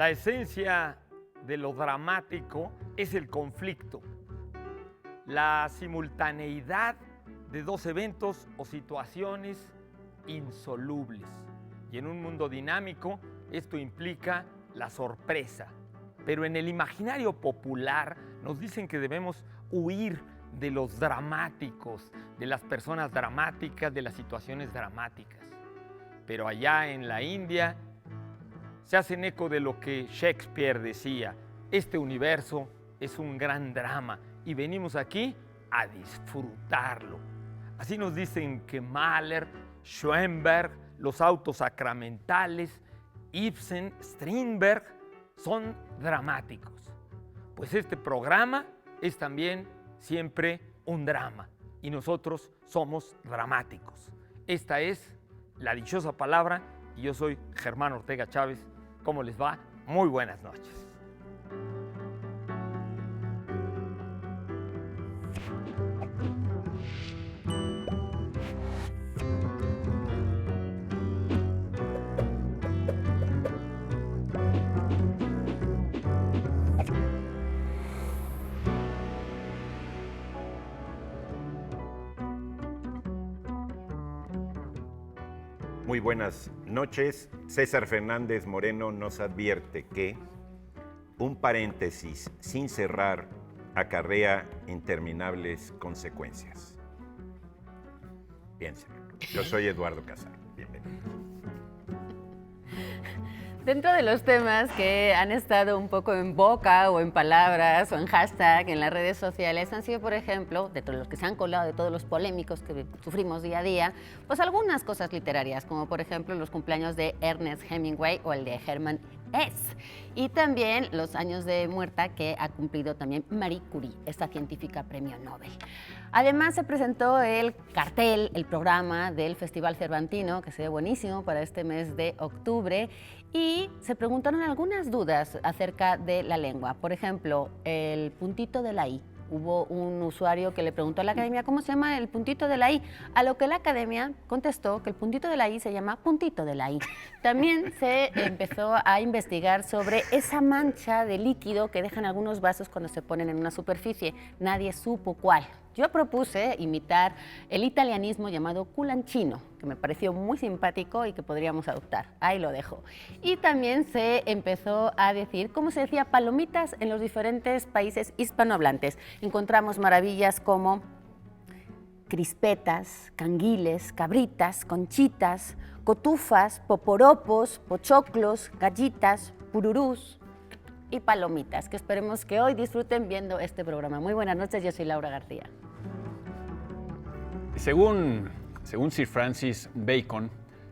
La esencia de lo dramático es el conflicto, la simultaneidad de dos eventos o situaciones insolubles. Y en un mundo dinámico, esto implica la sorpresa. Pero en el imaginario popular nos dicen que debemos huir de los dramáticos, de las personas dramáticas, de las situaciones dramáticas. Pero allá en la India se hacen eco de lo que Shakespeare decía: este universo es un gran drama y venimos aquí a disfrutarlo. Así nos dicen que Mahler, Schoenberg, los autos sacramentales, Ibsen, Strindberg son dramáticos. Pues este programa es también siempre un drama y nosotros somos dramáticos. Esta es La Dichosa Palabra y yo soy Germán Ortega Chávez. ¿Cómo les va? Muy buenas noches. Muy buenas noches. César Fernández Moreno nos advierte que un paréntesis sin cerrar acarrea interminables consecuencias. Piénsenlo. Yo soy Eduardo Casar. Bienvenido. Dentro de los temas que han estado un poco en boca o en palabras o en hashtag en las redes sociales han sido, por ejemplo, de todos los que se han colado, de todos los polémicos que sufrimos día a día, pues algunas cosas literarias, como por ejemplo los cumpleaños de Ernest Hemingway o el de Hermann Hesse. Y también los años de muerta que ha cumplido también Marie Curie, esta científica premio Nobel. Además se presentó el cartel, el programa del Festival Cervantino, que se ve buenísimo para este mes de octubre, y se preguntaron algunas dudas acerca de la lengua. Por ejemplo, el puntito de la I. Hubo un usuario que le preguntó a la academia cómo se llama el puntito de la I, a lo que la academia contestó que el puntito de la I se llama puntito de la I. También se empezó a investigar sobre esa mancha de líquido que dejan algunos vasos cuando se ponen en una superficie. Nadie supo cuál. Yo propuse imitar el italianismo llamado culancino, que me pareció muy simpático y que podríamos adoptar. Ahí lo dejo. Y también se empezó a decir cómo se decía palomitas en los diferentes países hispanohablantes. Encontramos maravillas como crispetas, canguiles, cabritas, conchitas, cotufas, poporopos, pochoclos, gallitas, pururús y palomitas, que esperemos que hoy disfruten viendo este programa. Muy buenas noches, yo soy Laura García. Según Sir Francis Bacon,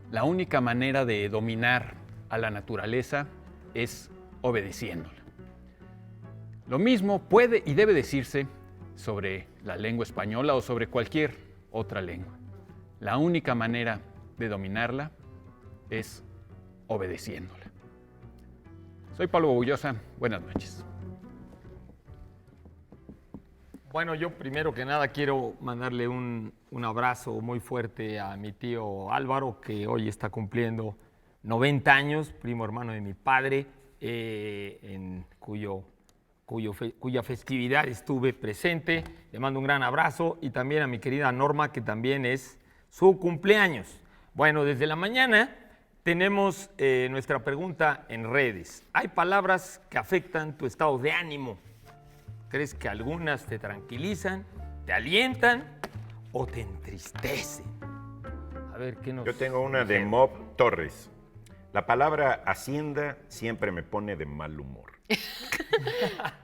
la única manera de dominar a la naturaleza es obedeciéndola. Lo mismo puede y debe decirse sobre la lengua española o sobre cualquier otra lengua. La única manera de dominarla es obedeciéndola. Soy Pablo Bullosa, buenas noches. Bueno, yo primero que nada quiero mandarle un abrazo muy fuerte a mi tío Álvaro, que hoy está cumpliendo 90 años, primo hermano de mi padre, en cuya festividad estuve presente. Le mando un gran abrazo y también a mi querida Norma, que también es su cumpleaños. Bueno, desde la mañana tenemos nuestra pregunta en redes. ¿Hay palabras que afectan tu estado de ánimo? ¿Crees que algunas te tranquilizan, te alientan o te entristecen? A ver, ¿qué nos... Yo tengo una de Mob Torres. La palabra hacienda siempre me pone de mal humor.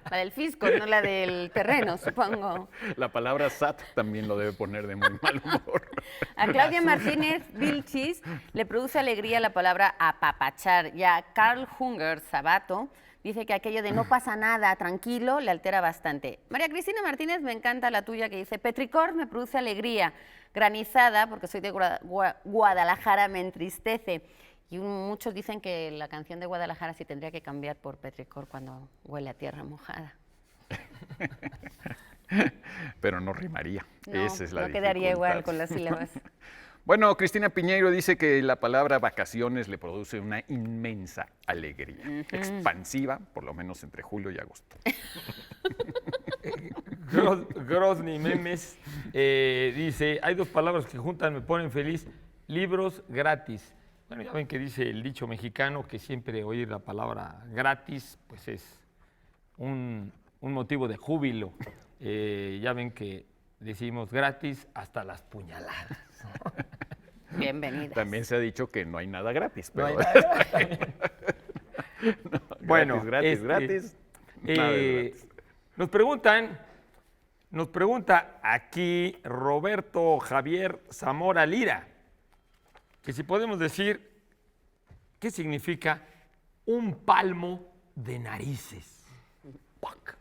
La del fisco, no la del terreno, supongo. La palabra SAT también lo debe poner de muy mal humor. A Claudia Martínez Vilchis le produce alegría la palabra apapachar. Y a Carl Hunger Sabato dice que aquello de no pasa nada, tranquilo, le altera bastante. María Cristina Martínez, me encanta la tuya, que dice petricor me produce alegría, granizada, porque soy de Guadalajara, me entristece. Y muchos dicen que la canción de Guadalajara sí tendría que cambiar por petricor cuando huele a tierra mojada. Pero no rimaría. No, Esa es la no quedaría dificultad. igual con las sílabas. Bueno, Cristina Piñeiro dice que la palabra vacaciones le produce una inmensa alegría, expansiva, por lo menos entre julio y agosto. Grozny Memes dice, hay dos palabras que juntas me ponen feliz, libros gratis. Bueno, ya ven que dice el dicho mexicano que siempre oír la palabra gratis, pues es un motivo de júbilo. Ya ven que decimos gratis hasta las puñaladas. Bienvenidas. También se ha dicho que no hay nada gratis. No Pero... hay nada. Bueno, gratis, gratis. Nada de gratis. Nos pregunta aquí Roberto Javier Zamora Lira, que si podemos decir qué significa un palmo de narices. ¡Pac!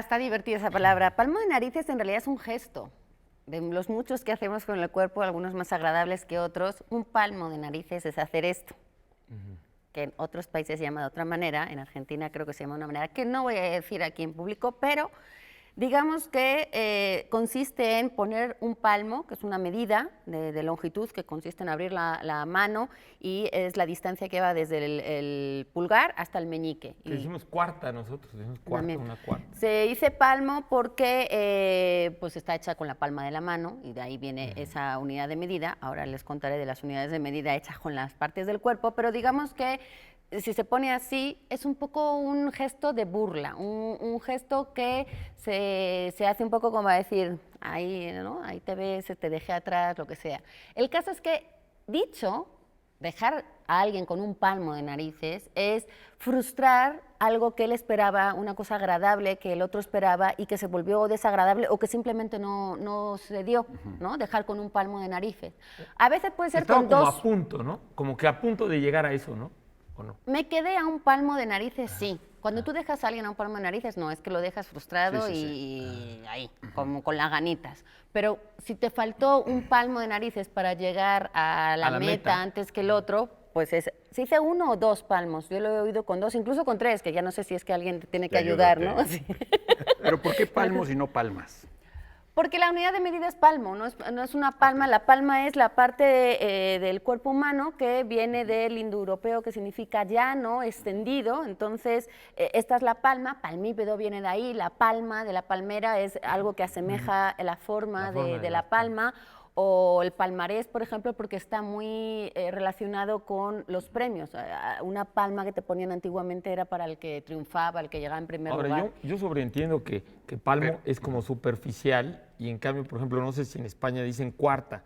Está divertida esa palabra. Palmo de narices en realidad es un gesto. De los muchos que hacemos con el cuerpo, algunos más agradables que otros, un palmo de narices es hacer esto. Que en otros países se llama de otra manera, en Argentina creo que se llama de una manera que no voy a decir aquí en público, pero digamos que consiste en poner un palmo, que es una medida de longitud, que consiste en abrir la mano y es la distancia que va desde el pulgar hasta el meñique. Que decimos cuarta nosotros, decimos cuarta, una cuarta. Se dice palmo porque pues está hecha con la palma de la mano y de ahí viene esa unidad de medida. Ahora les contaré de las unidades de medida hechas con las partes del cuerpo, pero digamos que si se pone así, es un poco un gesto de burla, un gesto que se hace un poco como a decir, ahí, ¿no? Ahí te ves, te dejé atrás, lo que sea. El caso es que, dicho, dejar a alguien con un palmo de narices es frustrar algo que él esperaba, una cosa agradable que el otro esperaba y que se volvió desagradable o que simplemente no se dio, ¿no? Dejar con un palmo de narices. A veces puede ser Estaba con como dos. a punto, ¿no? Como que a punto de llegar a eso, ¿no? ¿O no? Me quedé a un palmo de narices, sí. Cuando tú dejas a alguien a un palmo de narices, no, es que lo dejas frustrado y ahí, como con las ganitas. Pero si te faltó un palmo de narices para llegar a la meta antes que el otro, pues se dice 1 o 2 palmos. Yo lo he oído con 2, incluso con 3, que ya no sé si es que alguien te tiene que ayudar, ¿no? Sí. Pero ¿por qué palmos y no palmas? Porque la unidad de medida es palmo, no es una palma. La palma es la parte del cuerpo humano que viene del indoeuropeo, que significa llano, extendido. Entonces, esta es la palma, palmípedo viene de ahí, la palma de la palmera es algo que asemeja la forma de la palma. O el palmarés, por ejemplo, porque está muy relacionado con los premios. Una palma que te ponían antiguamente era para el que triunfaba, el que llegaba en primer lugar. Ahora, yo sobreentiendo que palmo es como superficial y en cambio, por ejemplo, no sé si en España dicen cuarta,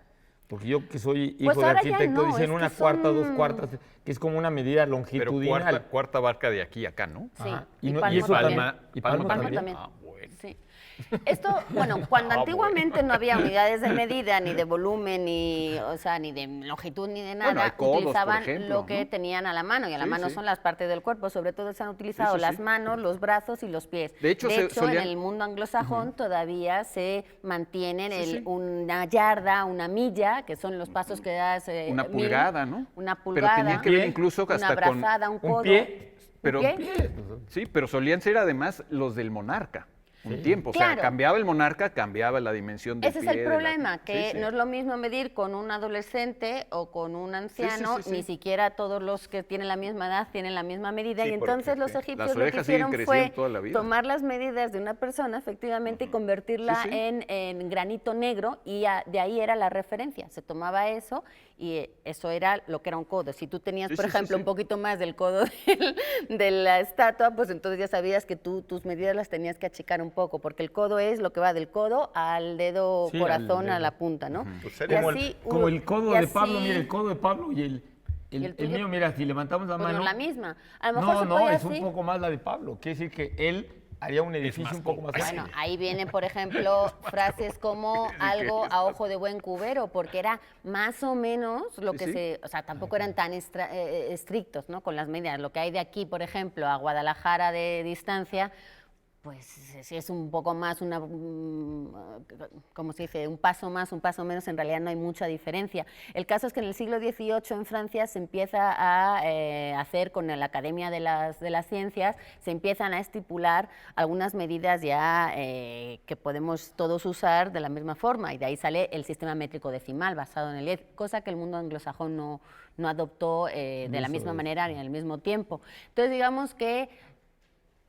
porque yo que soy hijo Pues de ahora ya arquitecto no, dicen es una que cuarta, son- 2 cuartas, que es como una medida Pero longitudinal. cuarta barca de aquí a acá, ¿no? Sí, Ajá. y no- palmo eso también. y palmo Palmo también. también. Ah, bueno. Sí. Esto, bueno, cuando antiguamente no había unidades de medida, ni de volumen, ni de longitud, ni de nada, Bueno, hay codos, por utilizaban ejemplo, lo que ¿no? tenían a la mano, y a la Sí, mano sí. son las partes del cuerpo, sobre todo se han utilizado Sí, sí, las sí. manos, los brazos y los pies. De hecho, solían- en el mundo anglosajón todavía se mantienen Sí, sí. una yarda, una milla, que son los pasos que das. Una pulgada, ¿no? Una Pero pulgada. tenían que ver incluso una hasta con brazada, un codo. pie. Pero, ¿Un pie? sí, pero solían ser además los del monarca. Un Sí. tiempo, o sea, Claro. cambiaba el monarca, cambiaba la dimensión del Ese pie. es el de la- problema, que Sí, sí. no es lo mismo medir con un adolescente o con un anciano, sí, sí. ni siquiera todos los que tienen la misma edad tienen la misma medida. Sí, y entonces porque los las egipcios lo que orejas siguen hicieron creciendo fue toda la vida. tomar las medidas de una persona, efectivamente, y convertirla Sí, sí. en granito negro, y de ahí era la referencia. Se tomaba eso y eso era lo que era un codo. Si tú tenías, Sí, por sí, sí, ejemplo, sí. un poquito más del codo de la estatua, pues entonces ya sabías que tus medidas las tenías que achicar un poco, porque el codo es lo que va del codo al dedo Sí, corazón, al a la dedo. punta, ¿no? Pues Y sería Como, así, como el codo y de Pablo, así- mira, el codo de Pablo y el el tuyo. mío, mira, si levantamos la Pues no mano. es la misma. A lo mejor No, se no, puede es un así. poco más la de Pablo. Quiere decir que él haría un edificio un poco más grande. Bueno, ahí vienen, por ejemplo, frases como algo a ojo de buen cubero, porque era más o menos lo Sí, que sí. o sea, tampoco eran tan estrictos, ¿no? Con las medidas. Lo que hay de aquí, por ejemplo, a Guadalajara de distancia, pues si es un poco más, ¿cómo se dice? Un paso más, un paso menos, en realidad no hay mucha diferencia. El caso es que en el siglo XVIII en Francia se empieza a hacer, con la Academia de las Ciencias, se empiezan a estipular algunas medidas ya que podemos todos usar de la misma forma, y de ahí sale el sistema métrico decimal basado en el 10, cosa que el mundo anglosajón no adoptó de la misma manera ni al mismo tiempo. Entonces, digamos que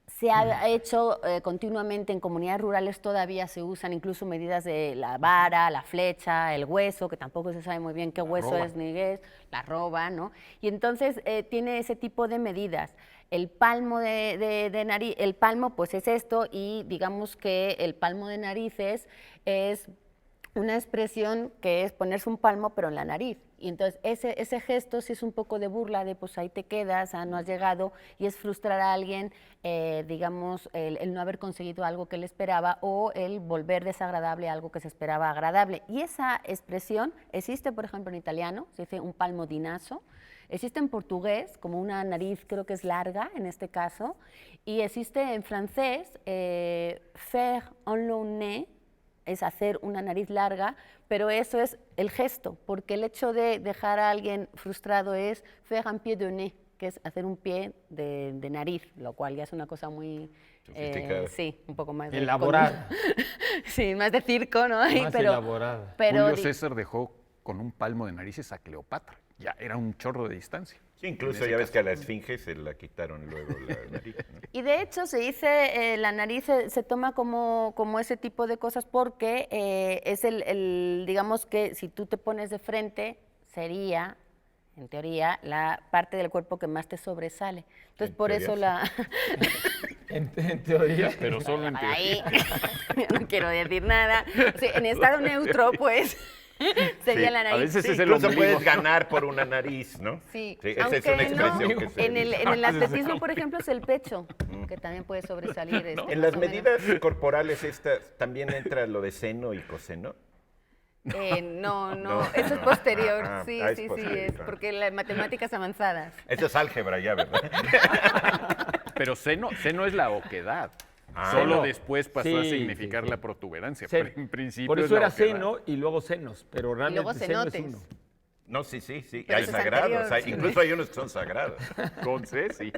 se ha hecho continuamente en comunidades rurales, todavía se usan incluso medidas de la vara, la flecha, el hueso, que tampoco se sabe muy bien qué hueso es ni qué es, la arroba, ¿no? Y entonces tiene ese tipo de medidas. El palmo de nariz, el palmo pues es esto, y digamos que el palmo de narices es una expresión que es ponerse un palmo pero en la nariz. Y entonces ese gesto sí es un poco de burla, de pues ahí te quedas, no has llegado, y es frustrar a alguien, digamos, el no haber conseguido algo que él esperaba, o el volver desagradable a algo que se esperaba agradable. Y esa expresión existe, por ejemplo, en italiano, se dice un palmo di naso, existe en portugués, como una nariz, creo que es larga en este caso, y existe en francés, faire un long nez, es hacer una nariz larga, pero eso es el gesto, porque el hecho de dejar a alguien frustrado es faire un pied de nez, que es hacer un pie de nariz, lo cual ya es una cosa muy... sí, un poco más... Elaborada. Sí, más de circo, ¿no? Más elaborada. Julio César dejó con un palmo de narices a Cleopatra. Ya era un chorro de distancia. Sí, incluso ya ves que a la esfinge se la quitaron luego la nariz, ¿no? Y de hecho se dice, la nariz se toma como ese tipo de cosas porque es digamos que si tú te pones de frente, sería, en teoría, la parte del cuerpo que más te sobresale. Entonces por eso la... En teoría. Pero solo en teoría. Ahí, no quiero decir nada. O sea, en estado neutro, pues... sería Sí, la a nariz. veces Sí, es el incluso ombligo. puedes ganar por una nariz, ¿no? Sí, esa es aunque una expresión no, que se en dice. el atletismo, por ejemplo, es el pecho, que también puede sobresalir. En más las o menos. medidas corporales estas también entra lo de seno y coseno. No, No. eso es posterior. Ah, Sí, es sí, posterior, es claro. porque las matemáticas avanzadas. Eso es álgebra ya, ¿verdad? Pero seno es la oquedad. Ah, Solo seno. después pasó a Sí, significar sí, sí. la protuberancia. Seno. Pero en principio Por es eso la era oquedad. seno y luego senos, pero realmente luego seno es cenotes. uno. No, sí. Pero Hay eso es sagrados. anterior. Incluso hay unos que son sagrados. Con C, sí.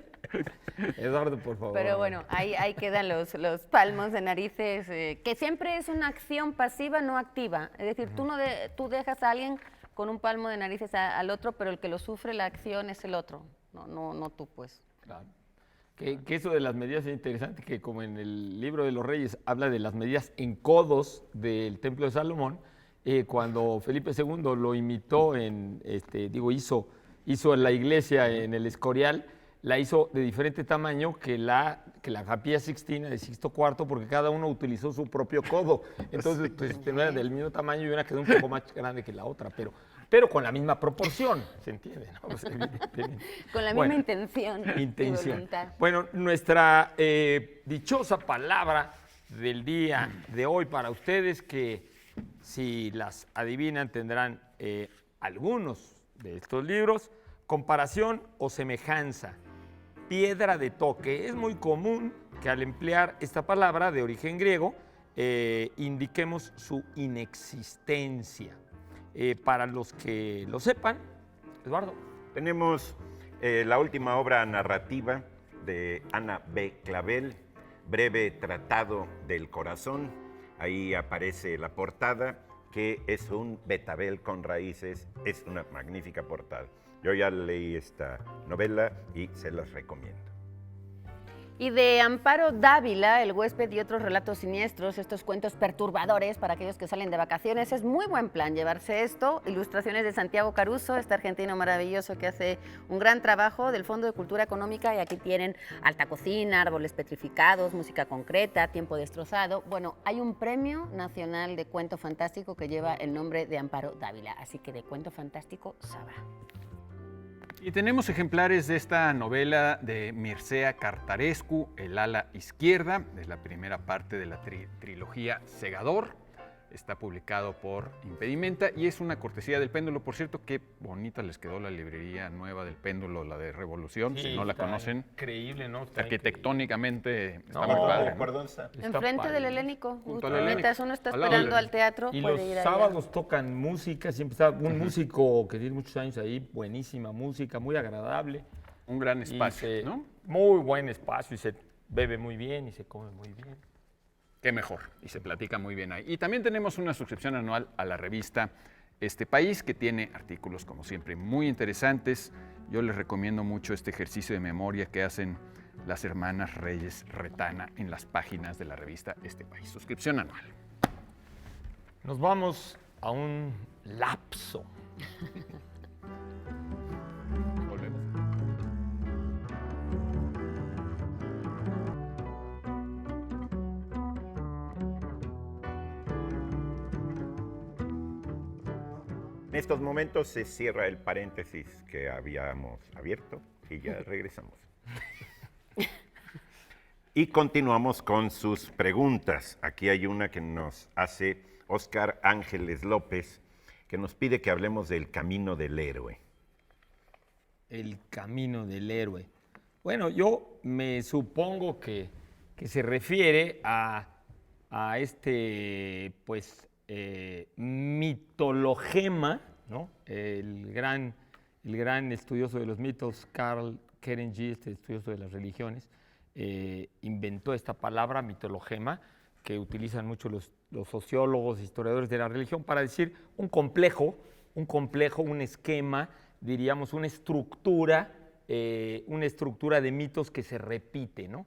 Eduardo, por favor. Pero bueno, ahí quedan los palmos de narices, que siempre es una acción pasiva, no activa. Es decir, tú dejas a alguien con un palmo de narices al otro, pero el que lo sufre la acción es el otro, no tú, pues. Claro. Que eso de las medidas es interesante, que como en el libro de los Reyes habla de las medidas en codos del Templo de Salomón, cuando Felipe II lo imitó hizo la iglesia en el Escorial, la hizo de diferente tamaño que la Capilla Sixtina de Sixto IV, porque cada uno utilizó su propio codo. Entonces, pues, no era del mismo tamaño y una quedó un poco más grande que la otra, pero con la misma proporción, ¿se entiende? ¿No? Pues, evidentemente. Con la Bueno, misma intención. Y voluntad. Bueno, nuestra dichosa palabra del día de hoy para ustedes, que si las adivinan tendrán algunos de estos libros: comparación o semejanza, piedra de toque. Es muy común que al emplear esta palabra de origen griego indiquemos su inexistencia. Para los que lo sepan, Eduardo. Tenemos la última obra narrativa de Ana B. Clavel, Breve Tratado del Corazón. Ahí aparece la portada, que es un betabel con raíces. Es una magnífica portada. Yo ya leí esta novela y se las recomiendo. Y de Amparo Dávila, El huésped y otros relatos siniestros, estos cuentos perturbadores para aquellos que salen de vacaciones. Es muy buen plan llevarse esto. Ilustraciones de Santiago Caruso, este argentino maravilloso que hace un gran trabajo del Fondo de Cultura Económica. Y aquí tienen alta cocina, árboles petrificados, música concreta, tiempo destrozado. Bueno, hay un premio nacional de cuento fantástico que lleva el nombre de Amparo Dávila. Así que de cuento fantástico sabrá. Y tenemos ejemplares de esta novela de Mircea Cartarescu, El ala izquierda. Es la primera parte de la trilogía Segador. Está publicado por Impedimenta y es una cortesía del Péndulo. Por cierto, qué bonita les quedó la librería nueva del Péndulo, la de Revolución. Sí, si no la está conocen, increíble, ¿no? Está arquitectónicamente está No, muy padre, ¿no? ¿Por dónde está? Está Enfrente padre. del Helénico. Junto al Mientras Helénico. uno está Al lado del esperando al teatro, Y puede los ir allá. sábados tocan música, siempre está un músico que tiene muchos años ahí, buenísima música, muy agradable. Un gran Y espacio, ¿no? Muy buen espacio y se bebe muy bien y se come muy bien. Qué mejor, y se platica muy bien ahí. Y también tenemos una suscripción anual a la revista Este País, que tiene artículos, como siempre, muy interesantes. Yo les recomiendo mucho este ejercicio de memoria que hacen las hermanas Reyes Retana en las páginas de la revista Este País. Suscripción anual. Nos vamos a un lapso. Volvemos. En estos momentos se cierra el paréntesis que habíamos abierto y ya regresamos. Y continuamos con sus preguntas. Aquí hay una que nos hace Óscar Ángeles López, que nos pide que hablemos del camino del héroe. El camino del héroe. Bueno, yo me supongo que se refiere a este, pues, mitologema, ¿no? El gran estudioso de los mitos, Karl Kerenji, este estudioso de las religiones, inventó esta palabra mitologema, que utilizan mucho los sociólogos, historiadores de la religión, para decir un complejo, un esquema, diríamos, una estructura de mitos que se repite, ¿no?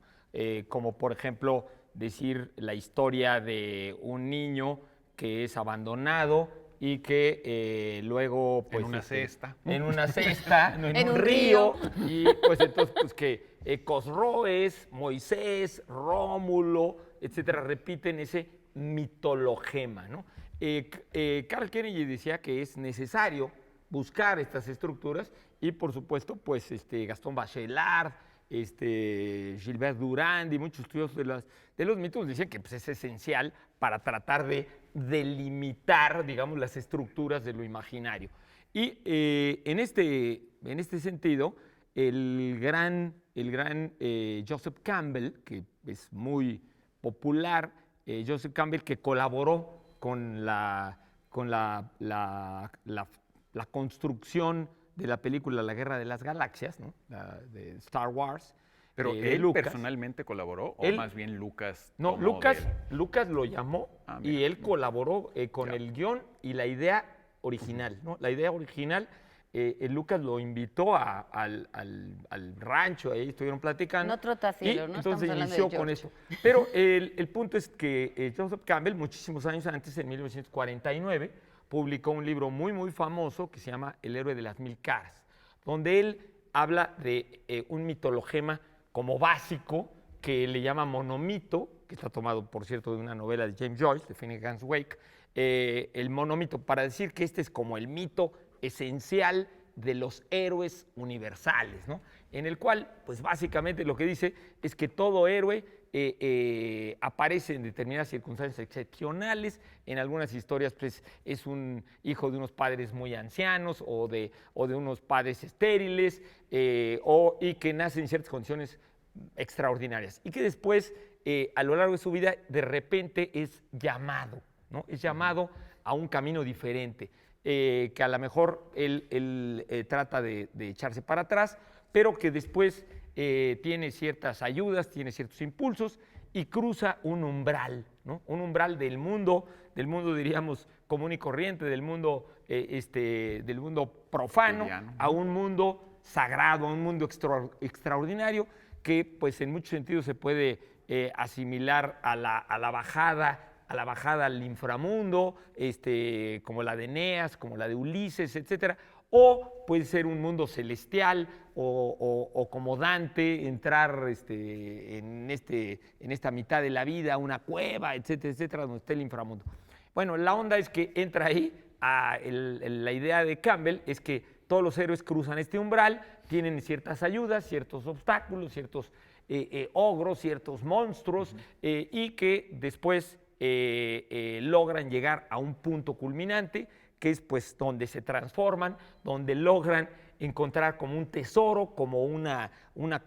Como por ejemplo decir la historia de un niño que es abandonado y que luego pues una cesta. en una cesta, no, en En un un río, y pues entonces pues que Cosroes, Moisés, Rómulo, etcétera, repiten ese mitologema, ¿no? Karl Kennedy decía que es necesario buscar estas estructuras y por supuesto pues Gastón Bachelard, Gilbert Durand y muchos estudiosos de los mitos decían que pues, es esencial para tratar de delimitar, digamos, las estructuras de lo imaginario. Y en este sentido, el gran Joseph Campbell, que es muy popular, Joseph Campbell, que colaboró con la construcción de la película La Guerra de las Galaxias, ¿no? De Star Wars. Pero de él Lucas. personalmente colaboró, o Él- más bien Lucas. No, tomó Lucas, de él? Lucas lo llamó y mira. él colaboró con Ya. el guión y la idea original, ¿no? La idea original, Lucas lo invitó al rancho, ahí estuvieron platicando. No Trotafilo, y ¿no? entonces Estamos hablando inició de con George. eso. Pero el punto es que Joseph Campbell, muchísimos años antes, en 1949, publicó un libro muy, muy famoso que se llama El héroe de las mil caras, donde él habla de un mitologema como básico que le llama monomito, que está tomado, por cierto, de una novela de James Joyce, de Finnegan's Wake, el monomito, para decir que este es como el mito esencial de los héroes universales, ¿no? En el cual, pues básicamente lo que dice es que todo héroe aparece en determinadas circunstancias excepcionales. En algunas historias, pues, es un hijo de unos padres muy ancianos o de unos padres estériles y que nace en ciertas condiciones extraordinarias y que después, a lo largo de su vida, de repente es llamado, ¿no? Es llamado a un camino diferente, que a lo mejor él trata de echarse para atrás, pero que después tiene ciertas ayudas, tiene ciertos impulsos y cruza un umbral, ¿no? Un umbral del mundo diríamos común y corriente, del mundo profano, Cotidiano. a un mundo sagrado, a un mundo extraordinario que pues en muchos sentidos se puede asimilar a la bajada al inframundo, como la de Eneas, como la de Ulises, etcétera. O puede ser un mundo celestial o como Dante, entrar en esta mitad de la vida, una cueva, etcétera, etcétera, donde está el inframundo. Bueno, la onda es que entra ahí, la idea de Campbell es que todos los héroes cruzan este umbral, tienen ciertas ayudas, ciertos obstáculos, ciertos ogros, ciertos monstruos, y que después logran llegar a un punto culminante, que es pues donde se transforman, donde logran encontrar como un tesoro, como una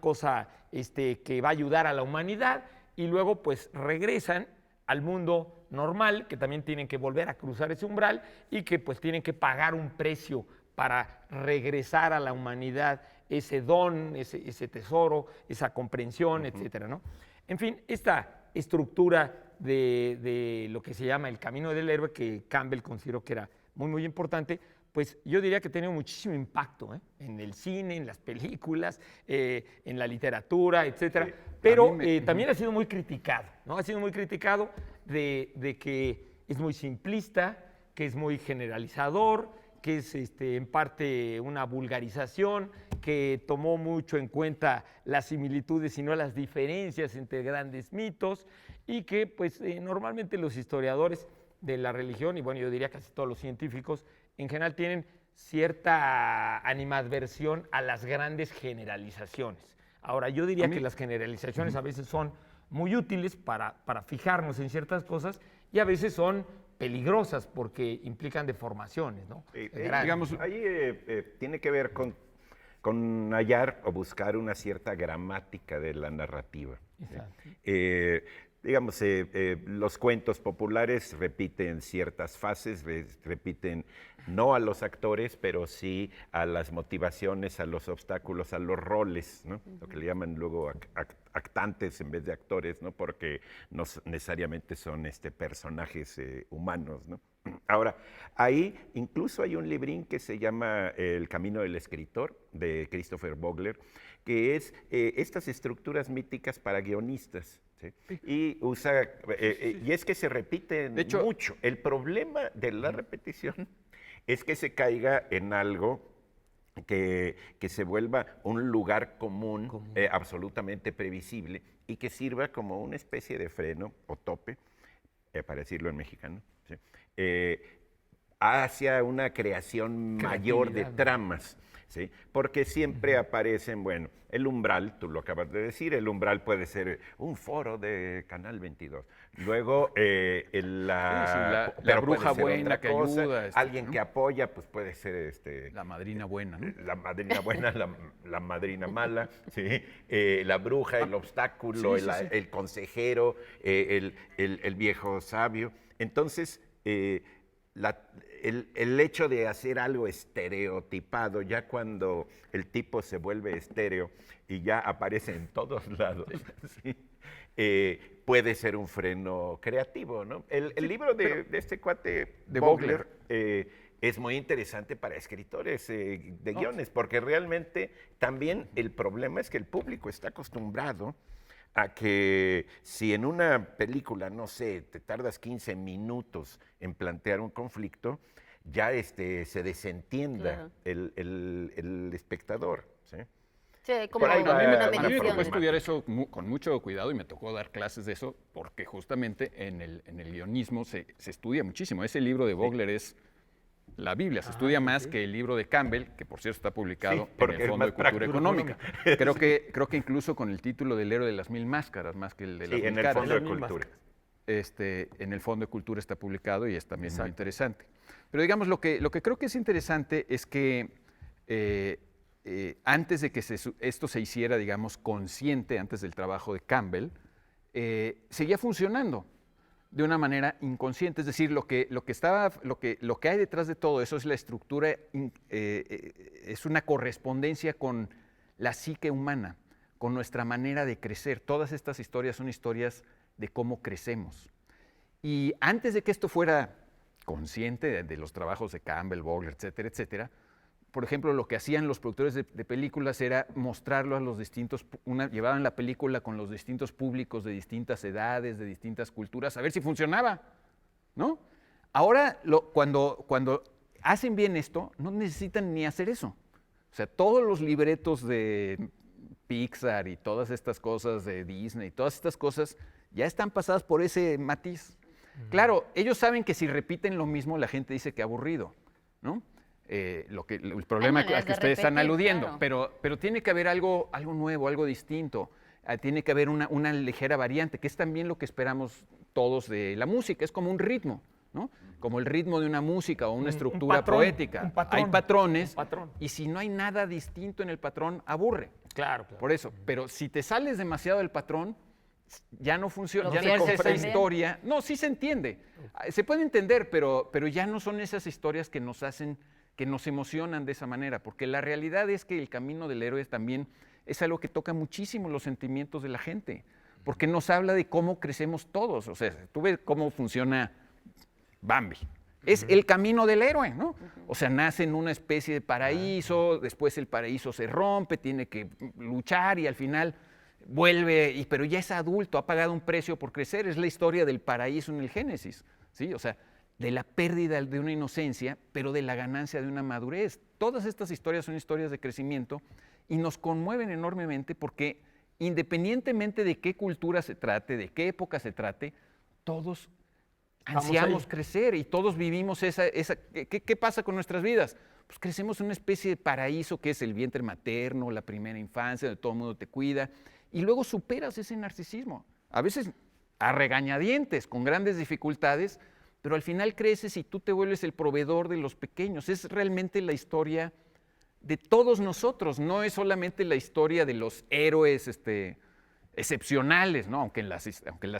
cosa que va a ayudar a la humanidad, y luego pues regresan al mundo normal, que también tienen que volver a cruzar ese umbral y que pues tienen que pagar un precio para regresar a la humanidad ese don, ese tesoro, esa comprensión, etcétera, ¿no? En fin, esta estructura de lo que se llama el camino del héroe, que Campbell consideró que era muy, muy importante, pues yo diría que ha tenido muchísimo impacto en el cine, en las películas, en la literatura, etcétera. Pero también ha sido muy criticado, ¿no? Ha sido muy criticado de que es muy simplista, que es muy generalizador, que es en parte una vulgarización, que tomó mucho en cuenta las similitudes y no las diferencias entre grandes mitos, y que pues normalmente los historiadores de la religión, y bueno, yo diría casi todos los científicos, en general tienen cierta animadversión a las grandes generalizaciones. Ahora, yo diría que las generalizaciones a veces son muy útiles para fijarnos en ciertas cosas, y a veces son peligrosas porque implican deformaciones, ¿no? Digamos, ahí tiene que ver con hallar o buscar una cierta gramática de la narrativa. Exacto. Digamos, los cuentos populares repiten ciertas fases, repiten no a los actores, pero sí a las motivaciones, a los obstáculos, a los roles, ¿no? Lo que le llaman luego actantes en vez de actores, ¿no? Porque no necesariamente son personajes humanos, ¿no? Ahora, ahí incluso hay un librín que se llama El camino del escritor, de Christopher Vogler, que es estas estructuras míticas para guionistas. ¿Sí? Y usa, y es que se repite mucho. El problema de la repetición es que se caiga en algo que se vuelva un lugar común. Absolutamente previsible, y que sirva como una especie de freno o tope, para decirlo en mexicano, ¿sí? Hacia una creación mayor de tramas. ¿Sí? Porque siempre aparecen, bueno, el umbral, tú lo acabas de decir, el umbral puede ser un foro de Canal 22. Luego, la bruja buena que ayuda. Alguien ¿no? que apoya, pues puede ser la madrina buena, ¿no? La madrina buena, la madrina mala, ¿sí? La bruja, el obstáculo, el consejero, el viejo sabio. Entonces, el hecho de hacer algo estereotipado, ya cuando el tipo se vuelve estéreo y ya aparece en todos lados, ¿sí? Puede ser un freno creativo, ¿no? El libro de este cuate de Vogler es muy interesante para escritores de guiones, porque realmente también el problema es que el público está acostumbrado a que si en una película, no sé, te tardas 15 minutos en plantear un conflicto, ya se desentienda el espectador, ¿sí? Sí, como Por ahí una va, medición. A mí me tocó estudiar eso con mucho cuidado y me tocó dar clases de eso porque justamente en el guionismo se estudia muchísimo. Ese libro de Vogler es la Biblia, se estudia más que el libro de Campbell, que por cierto está publicado en el Fondo de Cultura Económica. Creo que incluso con el título del héroe de las 1000 máscaras, más que el de las 1000 en el caras. Fondo de Cultura. En el Fondo de Cultura está publicado y es también muy interesante. Pero digamos, lo que creo que es interesante es que antes de que esto se hiciera, digamos, consciente, antes del trabajo de Campbell, seguía funcionando de una manera inconsciente. Es decir, lo que hay detrás de todo eso es la estructura, es una correspondencia con la psique humana, con nuestra manera de crecer. Todas estas historias son historias de cómo crecemos. Y antes de que esto fuera consciente de los trabajos de Campbell, Vogler, etcétera, etcétera, por ejemplo, lo que hacían los productores de películas era mostrarlo a los distintos, llevaban la película con los distintos públicos de distintas edades, de distintas culturas, a ver si funcionaba, ¿no? Ahora, cuando hacen bien esto, no necesitan ni hacer eso. O sea, todos los libretos de Pixar y todas estas cosas de Disney, todas estas cosas ya están pasadas por ese matiz. Claro, ellos saben que si repiten lo mismo, la gente dice que aburrido, ¿no? El problema al que ustedes están aludiendo, claro. pero tiene que haber algo nuevo, algo distinto, tiene que haber una ligera variante, que es también lo que esperamos todos de la música, es como un ritmo, ¿no? Como el ritmo de una música o una estructura patrón, poética. un patrón, hay patrones, un patrón. y si no hay nada distinto en el patrón, aburre. Claro. Por eso, pero si te sales demasiado del patrón, ya no funciona, Lo ya no es esa comprende. historia. No, sí se entiende. Se puede entender, pero ya no son esas historias que nos hacen, que nos emocionan de esa manera, porque la realidad es que el camino del héroe también es algo que toca muchísimo los sentimientos de la gente, porque nos habla de cómo crecemos todos. O sea, tú ves cómo funciona Bambi. Es el camino del héroe, ¿no? O sea, nace en una especie de paraíso, después el paraíso se rompe, tiene que luchar y al final vuelve, pero ya es adulto, ha pagado un precio por crecer. Es la historia del paraíso en el Génesis, ¿sí? O sea, de la pérdida de una inocencia, pero de la ganancia de una madurez. Todas estas historias son historias de crecimiento y nos conmueven enormemente porque independientemente de qué cultura se trate, de qué época se trate, todos ansiamos crecer y todos vivimos ¿Qué pasa con nuestras vidas? Pues crecemos en una especie de paraíso que es el vientre materno, la primera infancia, donde todo el mundo te cuida, y luego superas ese narcisismo, a veces a regañadientes, con grandes dificultades, pero al final creces y tú te vuelves el proveedor de los pequeños. Es realmente la historia de todos nosotros, no es solamente la historia de los héroes excepcionales, ¿no? Aunque las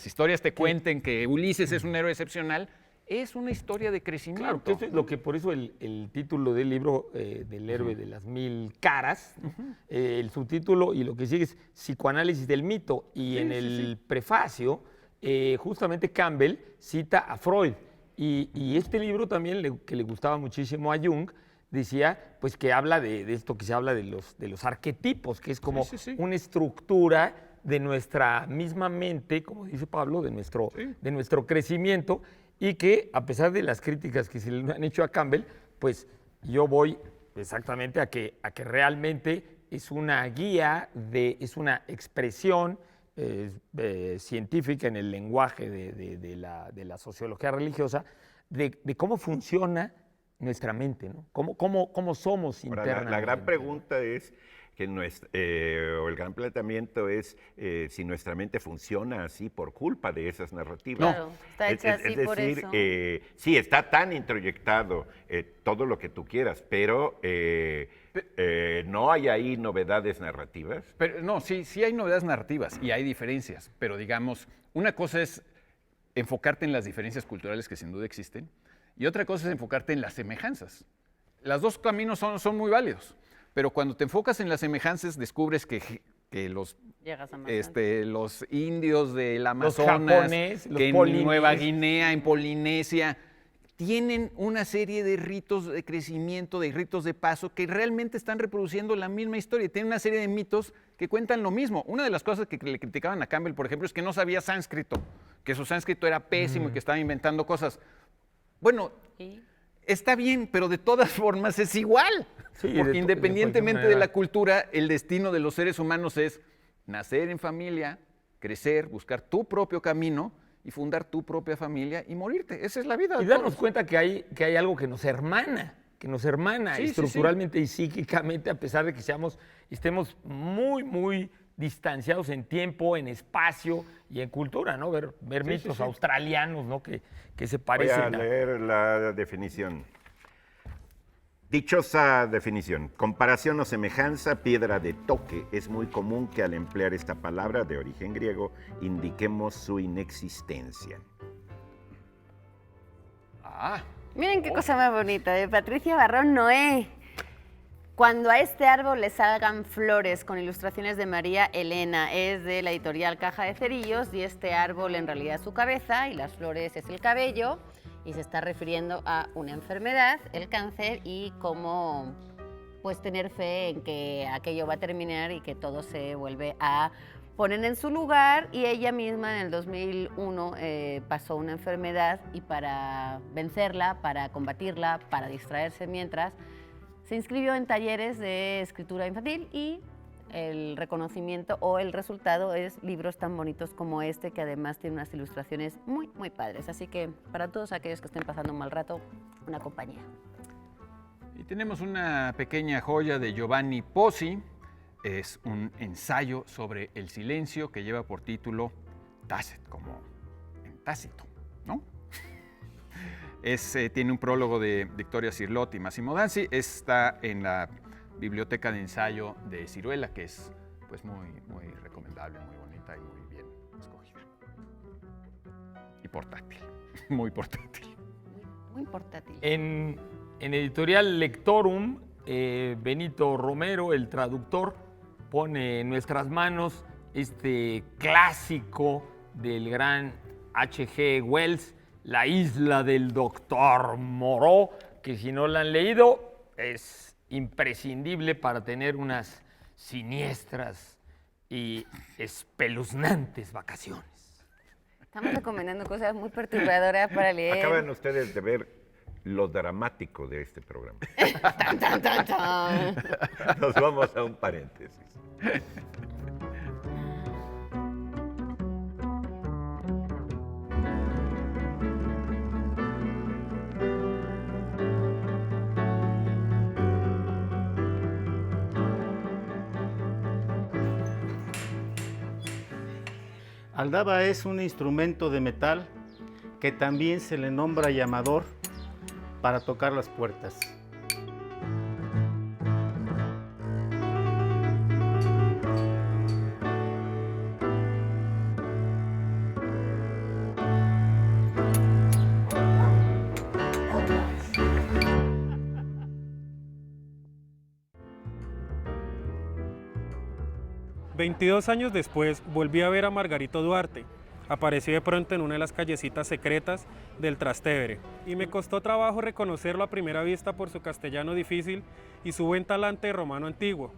historias te cuenten que Ulises es un héroe excepcional, es una historia de crecimiento. Claro, que eso es lo que por eso el título del libro del héroe de las 1000 caras, ¿no? El subtítulo y lo que sigue es Psicoanálisis del mito. Y en el prefacio, justamente Campbell cita a Freud. Y este libro también, que le gustaba muchísimo a Jung, decía pues que habla de esto que se habla de los arquetipos, que es como una estructura de nuestra misma mente, como dice Pablo, de nuestro crecimiento, y que a pesar de las críticas que se le han hecho a Campbell, pues yo voy exactamente a que realmente es una guía, es una expresión científica en el lenguaje de la sociología religiosa, de cómo funciona nuestra mente, ¿no? ¿Cómo somos internamente? La gran pregunta es o el gran planteamiento es si nuestra mente funciona así por culpa de esas narrativas. Claro, está hecha así por eso. Sí, está tan introyectado todo lo que tú quieras, pero no hay ahí novedades narrativas. Pero, no, sí hay novedades narrativas y hay diferencias, pero digamos, una cosa es enfocarte en las diferencias culturales que sin duda existen y otra cosa es enfocarte en las semejanzas. Los dos caminos son muy válidos. Pero cuando te enfocas en las semejanzas, descubres que los indios del Amazonas, los japoneses, que en Nueva Guinea, en Polinesia, tienen una serie de ritos de crecimiento, de ritos de paso, que realmente están reproduciendo la misma historia. Tienen una serie de mitos que cuentan lo mismo. Una de las cosas que le criticaban a Campbell, por ejemplo, es que no sabía sánscrito, que su sánscrito era pésimo y que estaba inventando cosas. Bueno, está bien, pero de todas formas es igual. Sí, porque independientemente de la cultura, el destino de los seres humanos es nacer en familia, crecer, buscar tu propio camino y fundar tu propia familia y morirte. Esa es la vida. Y darnos cuenta que hay algo que nos hermana estructuralmente y psíquicamente, a pesar de que estemos muy, muy distanciados en tiempo, en espacio y en cultura, ¿no? Ver mitos australianos, ¿no? Que se parecen. Voy a leer la definición. Dichosa definición. Comparación o semejanza, piedra de toque. Es muy común que al emplear esta palabra de origen griego indiquemos su inexistencia. Miren qué cosa más bonita, de Patricia Barrón Noé. Cuando a este árbol le salgan flores, con ilustraciones de María Elena. Es de la editorial Caja de Cerillos y este árbol en realidad es su cabeza y las flores es el cabello. Y se está refiriendo a una enfermedad, el cáncer, y cómo pues tener fe en que aquello va a terminar y que todo se vuelve a poner en su lugar. Y ella misma en el 2001 pasó una enfermedad y para vencerla, para combatirla, para distraerse mientras, se inscribió en talleres de escritura infantil y el reconocimiento o el resultado es libros tan bonitos como este, que además tiene unas ilustraciones muy, muy padres. Así que para todos aquellos que estén pasando un mal rato, una compañía. Y tenemos una pequeña joya de Giovanni Pozzi. Es un ensayo sobre el silencio que lleva por título Tacet, como Tácito, ¿no? Tiene un prólogo de Victoria Cirlotti y Massimo Danzi. Está en la biblioteca de ensayo de Ciruela, que es pues, muy recomendable, muy bonita y muy bien escogida. Y portátil, muy portátil. Muy portátil. En editorial Lectorum, Benito Romero, el traductor, pone en nuestras manos este clásico del gran H.G. Wells, La isla del doctor Moreau, que si no la han leído es imprescindible para tener unas siniestras y espeluznantes vacaciones. Estamos recomendando cosas muy perturbadoras para leer. Acaban ustedes de ver lo dramático de este programa. Tan, tan, tan, tan. Nos vamos a un paréntesis. Aldaba es un instrumento de metal que también se le nombra llamador para tocar las puertas. «22 años después, volví a ver a Margarito Duarte. Apareció de pronto en una de las callecitas secretas del Trastevere, y me costó trabajo reconocerlo a primera vista por su castellano difícil y su buen talante de romano antiguo.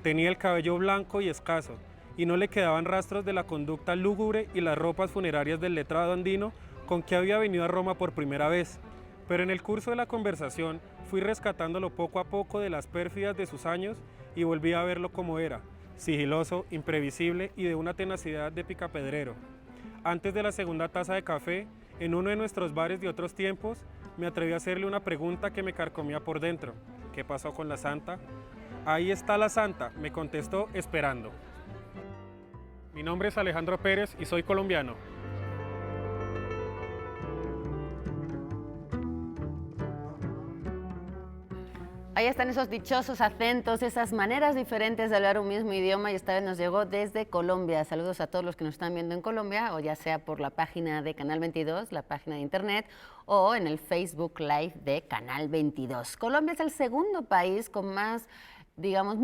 Tenía el cabello blanco y escaso, y no le quedaban rastros de la conducta lúgubre y las ropas funerarias del letrado andino con que había venido a Roma por primera vez. Pero en el curso de la conversación fui rescatándolo poco a poco de las pérfidas de sus años y volví a verlo como era, sigiloso, imprevisible y de una tenacidad de picapedrero. Antes de la segunda taza de café, en uno de nuestros bares de otros tiempos, me atreví a hacerle una pregunta que me carcomía por dentro. ¿Qué pasó con la santa? «Ahí está la santa», me contestó esperando. Mi nombre es Alejandro Pérez y soy colombiano. Ahí están esos dichosos acentos, esas maneras diferentes de hablar un mismo idioma, y esta vez nos llegó desde Colombia. Saludos a todos los que nos están viendo en Colombia, o ya sea por la página de Canal 22, la página de internet, o en el Facebook Live de Canal 22. Colombia es el segundo país con más, digamos,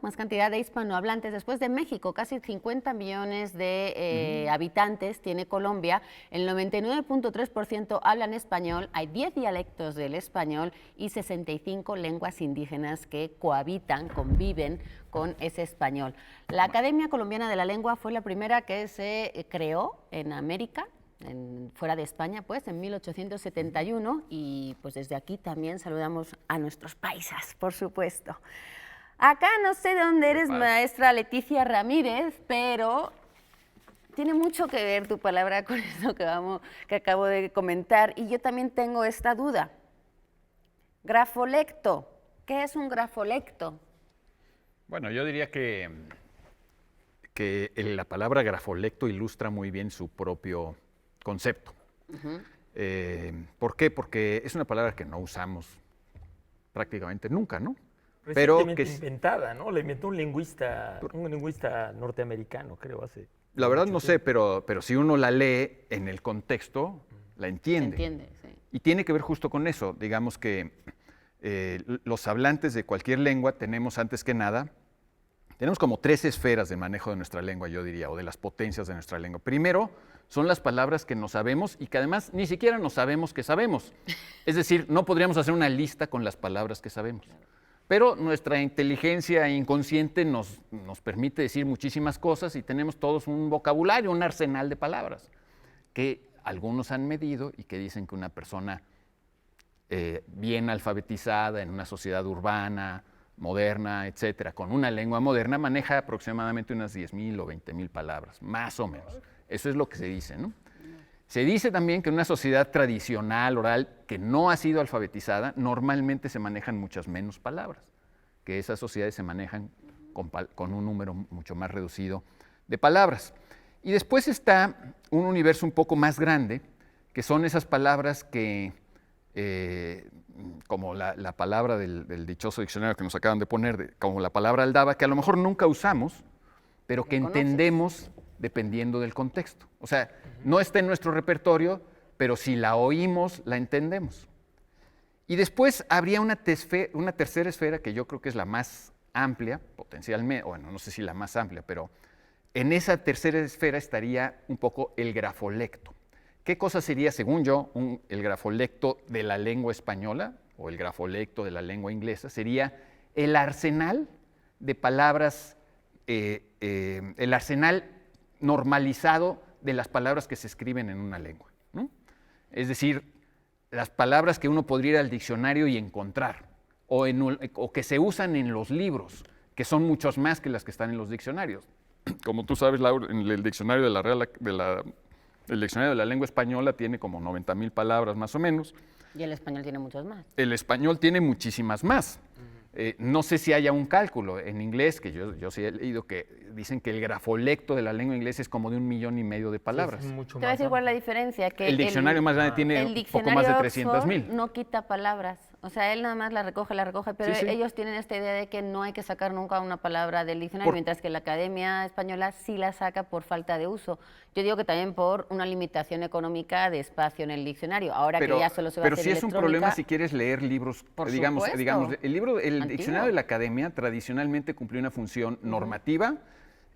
más cantidad de hispanohablantes después de México. Casi 50 millones de habitantes tiene Colombia. El 99.3% hablan español. Hay 10 dialectos del español y 65 lenguas indígenas que conviven con ese español. La Academia Colombiana de la Lengua fue la primera que se creó en América, fuera de España, pues, en 1871, y pues desde aquí también saludamos a nuestros paisas, por supuesto. Acá no sé de dónde eres, maestra Leticia Ramírez, pero tiene mucho que ver tu palabra con eso que acabo de comentar, y yo también tengo esta duda. Grafolecto, ¿qué es un grafolecto? Bueno, yo diría que la palabra grafolecto ilustra muy bien su propio concepto. ¿Por qué? Porque es una palabra que no usamos prácticamente nunca, ¿no? Pero que inventada, ¿no? La inventó un lingüista norteamericano, creo, hace... La verdad no sé, pero si uno la lee en el contexto, la entiende. Sí. Y tiene que ver justo con eso. Digamos que los hablantes de cualquier lengua tenemos, antes que nada, tenemos como 3 esferas de manejo de nuestra lengua, yo diría, o de las potencias de nuestra lengua. Primero, son las palabras que no sabemos y que además ni siquiera no sabemos que sabemos. Es decir, no podríamos hacer una lista con las palabras que sabemos. Pero nuestra inteligencia inconsciente nos permite decir muchísimas cosas y tenemos todos un vocabulario, un arsenal de palabras que algunos han medido y que dicen que una persona bien alfabetizada en una sociedad urbana, moderna, etcétera, con una lengua moderna, maneja aproximadamente unas 10,000 o 20,000 palabras, más o menos. Eso es lo que se dice, ¿no? Se dice también que en una sociedad tradicional, oral, que no ha sido alfabetizada, normalmente se manejan muchas menos palabras, que esas sociedades se manejan con un número mucho más reducido de palabras. Y después está un universo un poco más grande, que son esas palabras que, como la palabra del dichoso diccionario que nos acaban de poner, como la palabra aldaba, que a lo mejor nunca usamos, pero que entendemos dependiendo del contexto. O sea, no está en nuestro repertorio, pero si la oímos, la entendemos. Y después habría una tercera esfera que yo creo que es la más amplia, potencialmente, bueno, no sé si la más amplia, pero en esa tercera esfera estaría un poco el grafolecto. ¿Qué cosa sería, según yo, el grafolecto de la lengua española o el grafolecto de la lengua inglesa? Sería el arsenal de palabras, el arsenal normalizado de las palabras que se escriben en una lengua, ¿no? Es decir, las palabras que uno podría ir al diccionario y encontrar, o que se usan en los libros, que son muchos más que las que están en los diccionarios. Como tú sabes, Laura, en el diccionario el diccionario de la lengua española tiene como 90,000 palabras más o menos. Y el español tiene muchos más. El español tiene muchísimas más. No sé si haya un cálculo en inglés, que yo sí he leído que dicen que el grafolecto de la lengua inglesa es como de 1,5 millones de palabras. Sí, es mucho Te voy a más decir cuál es la amplio. diferencia. Que El diccionario más grande tiene el poco más de diccionario 300,000. Oxford no quita palabras. O sea, él nada más la recoge, pero Sí, sí. ellos tienen esta idea de que no hay que sacar nunca una palabra del diccionario, mientras que la Academia Española sí la saca por falta de uso. Yo digo que también por una limitación económica de espacio en el diccionario. Ahora que ya solo se va a hacer sí es un electrónica, problema si quieres leer libros, Por digamos, supuesto. el diccionario de la Academia tradicionalmente cumplió una función normativa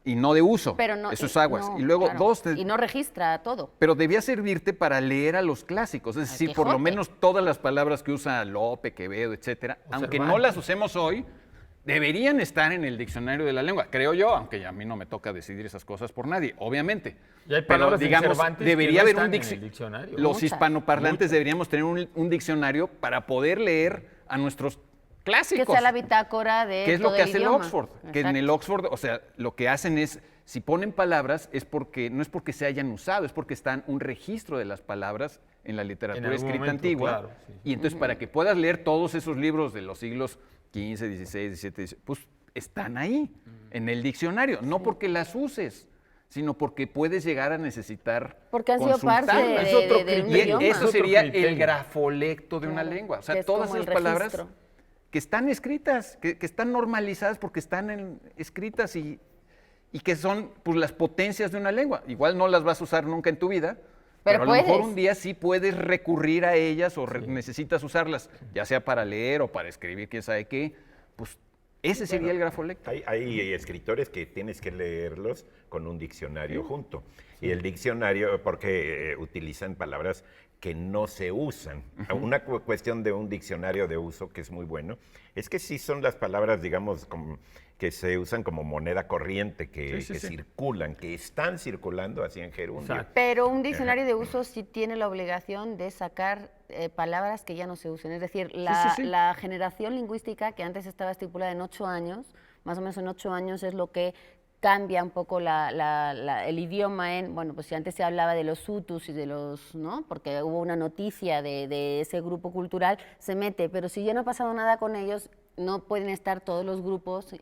y no de uso. pero no, Eso es aguas. no, Y luego claro, y no registra todo. pero debía servirte para leer a los clásicos, es decir, por lo Quijote. menos todas las palabras que usa Lope, Quevedo, etcétera, aunque no las usemos hoy, deberían estar en el diccionario de la lengua, creo yo, aunque a mí no me toca decidir esas cosas por nadie, obviamente. Y hay Pero palabras en digamos, Cervantes debería que no haber están un en el diccionario. Los Muchas. hispanoparlantes deberíamos tener un diccionario para poder leer a nuestros clásicos. Que sea la bitácora de ¿Qué es lo todo que el hace el idioma. Oxford? Que en el Exacto. Oxford, o sea, lo que hacen es, si ponen palabras, no es porque se hayan usado, es porque están un registro de las palabras en la literatura algún escrita momento, antigua. claro, sí. Y entonces, para que puedas leer todos esos libros de los siglos XV, XVI, XVII, pues están ahí, en el diccionario. No porque las uses, sino porque puedes llegar a necesitar Porque han sido parte consultarlas. Es otro de un criterio. Y idioma. eso Es otro sería criterio. el grafolecto de una Claro, lengua. O sea, que es todas como el esas palabras registro. que están escritas, que están normalizadas porque están escritas y que son pues, las potencias de una lengua. Igual no las vas a usar nunca en tu vida, pero a lo mejor puedes. un día sí puedes recurrir a ellas o necesitas usarlas, ya sea para leer o para escribir, quién sabe qué. Pues ese sería el grafolecto. Hay escritores que tienes que leerlos con un diccionario junto. Y el diccionario, porque utilizan palabras que no se usan. Una cuestión de un diccionario de uso que es muy bueno, es que sí son las palabras, digamos, que se usan como moneda corriente, que circulan, que están circulando así en gerundio. Exacto. Pero un diccionario de uso sí tiene la obligación de sacar palabras que ya no se usen. Es decir, la generación lingüística, que antes estaba estipulada en 8 años, más o menos en 8 años es lo que cambia un poco el idioma en, bueno, pues si antes se hablaba de los hutus y de los, ¿no? Porque hubo una noticia de ese grupo cultural, se mete, pero si ya no ha pasado nada con ellos, no pueden estar todos los grupos